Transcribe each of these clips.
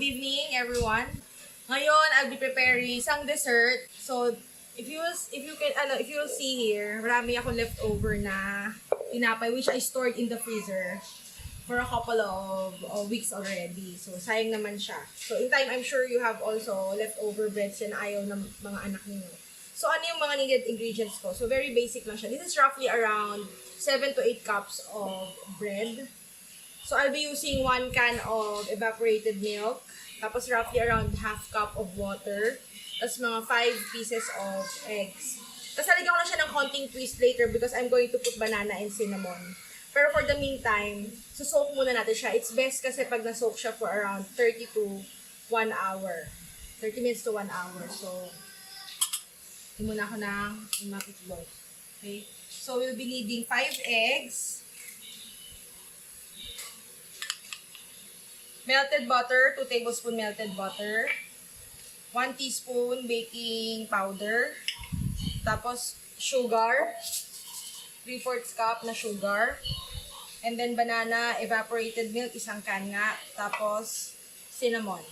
evening, everyone. Ngayon, I'll be preparing isang dessert. So, if you will see here, marami akong leftover na tinapay which I stored in the freezer for a couple of weeks already. So, sayang naman siya. So, in time, I'm sure you have also leftover breads and ayaw ng mga anak niyo. So, ano yung mga needed ingredients ko? So, very basic lang siya. This is roughly around 7 to 8 cups of bread. So, I'll be using 1 can of evaporated milk. Tapos, roughly around half cup of water. Tapos, mga 5 pieces of eggs. Tapos, lalagyan ko na siya ng konting twist later because I'm going to put banana and cinnamon. Pero for the meantime, soak muna natin siya. It's best kasi pag na-soak siya for around 30 to 1 hour. 30 minutes to 1 hour. So, muna ako ng itlog. Okay? So, we'll be needing 5 eggs. Melted butter, 2 tablespoons melted butter. 1 teaspoon baking powder. Tapos, sugar. 3/4 cup na sugar. And then, banana, evaporated milk, 1 can nga. Tapos, cinnamon.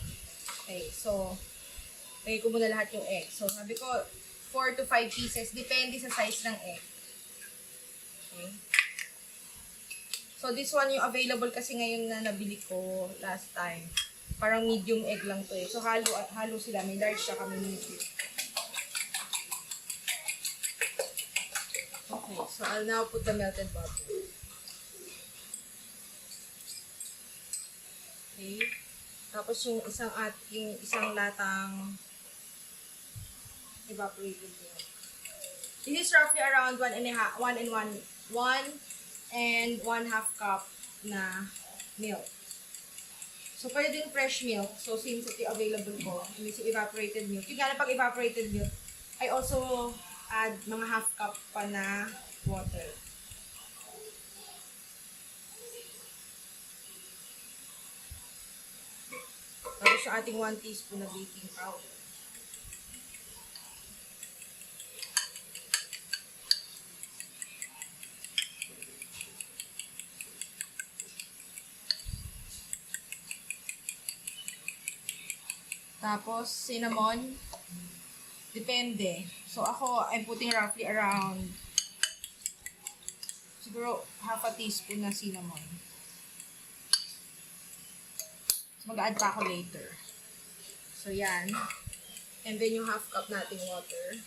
Okay, so, lagay ko muna lahat yung egg. So, sabi ko, 4 to 5 pieces. Depende sa size ng egg. Okay. So, this one yung available kasi ngayon na nabili ko last time. Parang medium egg lang to eh. So, halo sila. May large siya kami medium. Okay, so I'll now put the melted butter. Okay. Tapos yung isang latang evaporated milk. This is roughly around 1 and 1/2 cup na milk. So, pwede din fresh milk. So, since ito available ko, yung evaporated milk. Yung gana pag evaporated milk, I also add mga half cup pa na water. Tapos yung ating 1 teaspoon na baking powder. Tapos, cinnamon. Depende. So, ako, I'm putting roughly around siguro half a teaspoon na cinnamon. So, mag-add pa ako later. So, yan. And then, yung half cup nating water.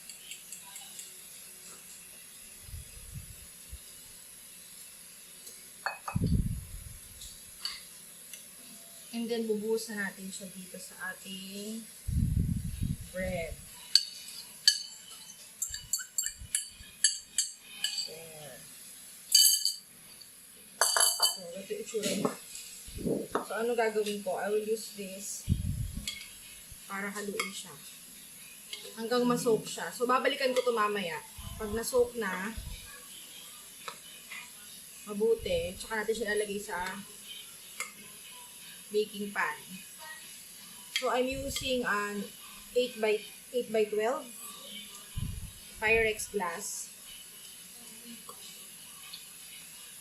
And then, bubuhos na natin siya dito sa ating bread. There. So, ito itsura niya. So, ano gagawin ko? I will use this para haluin siya. Hanggang ma-soak siya. So, babalikan ko ito mamaya. Pag na-soak na, mabuti, tsaka natin siya lalagay sa baking pan. So, I'm using an 8x12 Pyrex glass.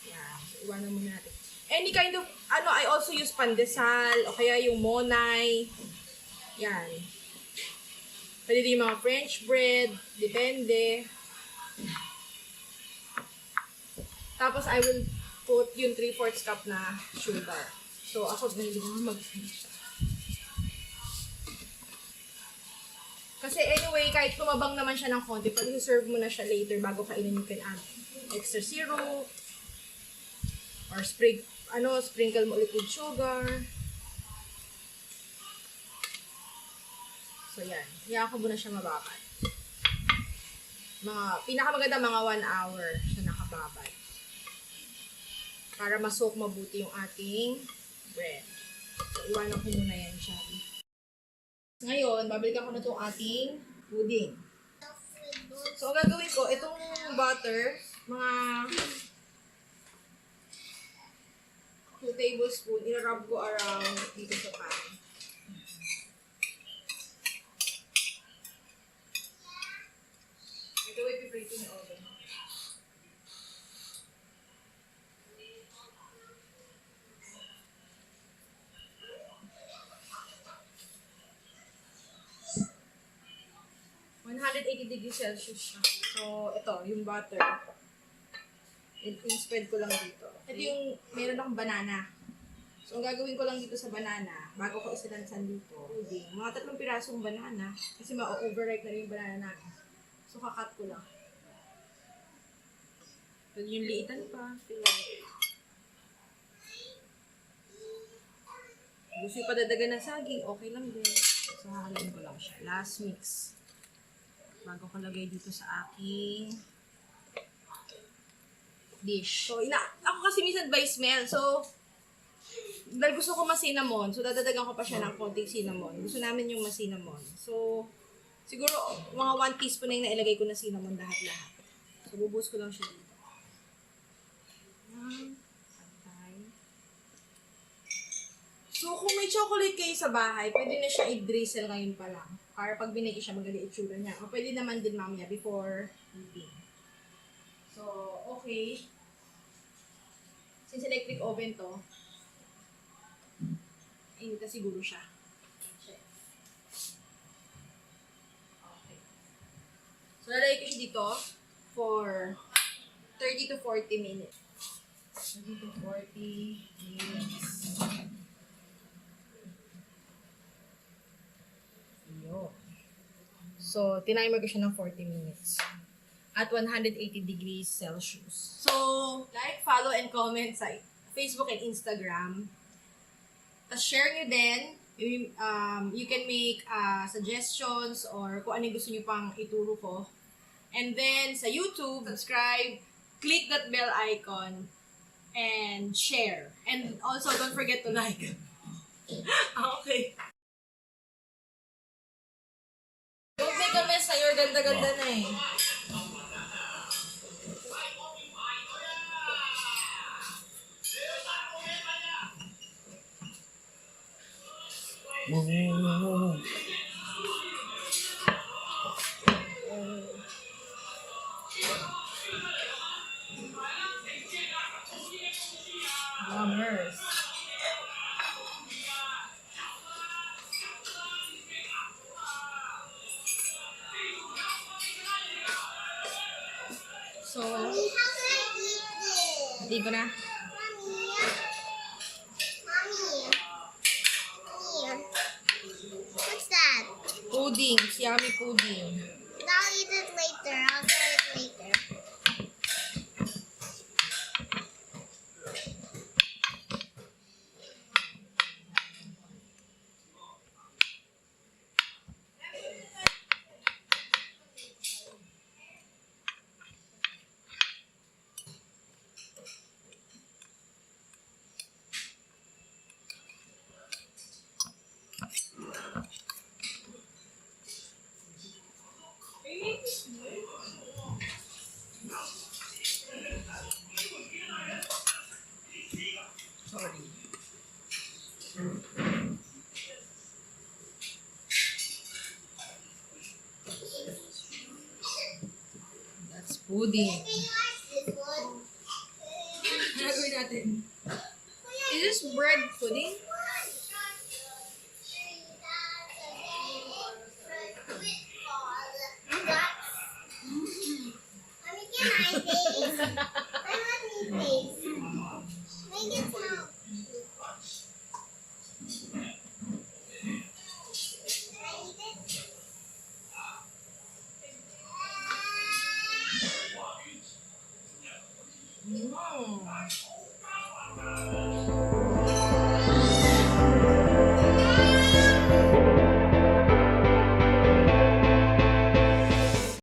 Yan. So, iwanan muna natin. Any kind of, I also use pandesal, o kaya yung monay. Yan. Pwede din yung mga French bread. Depende. Tapos, I will put yung 3/4 cup na sugar. So, ako, hindi naman mag-finish. Kasi anyway, kahit tumabang naman siya ng konti, pag i-serve mo na siya later bago kainin, you can add extra syrup or sprinkle mo ulit with sugar. So, yan. Hiya ko muna siya mababad. Pinakamaganda, mga 1 hour siya nakababad. Para ma-soak mabuti yung ating bread. So, iwanan ko muna yan siya. Ngayon, babalikan ko na itong ating pudding. So, ang gagawin ko, itong butter, mga 2 tablespoons, ina-rub ko around dito sa pan. Ito, ipiprito yung oven. 180 degrees Celsius siya. So, ito, yung butter. In-spread ko lang dito. Ito yung, meron akong banana. So, ang gagawin ko lang dito sa banana, bago ko isalansan dito, mga 3 pirasong banana. Kasi ma-overripe na rin yung banana natin. So, kakat ko lang. So, yung liitan pa. Gusto yung padadagan ng saging, okay lang din. So, hahalagin ko lang siya. Last mix. Bago ko lagay dito sa aking dish. So, ako kasi minsan by smell. So, dahil gusto ko ma-cinnamon, so dadadagan ko pa siya ng konting cinnamon. Gusto namin yung ma-cinnamon. So, siguro mga 1 teaspoon na yung nailagay ko na cinnamon lahat-lahat. So, bubuhos ko lang siya dito. So, kung may chocolate kayo sa bahay, pwede na siya i-drizzle ngayon pa lang. Para pag binigay siya, maganda itsura niya. O pwede naman din mamaya before eating. So, okay. Since electric oven to, init na siguro siya. Okay. So, lalagay ko siya dito for 30 to 40 minutes. 30 to 40 minutes. So, tinimer ko siya ng 40 minutes. At 180 degrees Celsius. So, like, follow, and comment sa Facebook and Instagram. Tapos share nyo din. You can make suggestions or kung ano gusto nyo pang ituro ko. And then, sa YouTube, subscribe, click that bell icon, and share. And also, don't forget to like. Okay. Don't make a mess sa'yo. Ganda-ganda na eh. Bummers. So, hindi ko na. What's that? Pudding. Yummy pudding. I'll eat it later. I'll try it later. Sorry. That's pudding. Can you watch this one? Ano gawin natin? Is this bread pudding?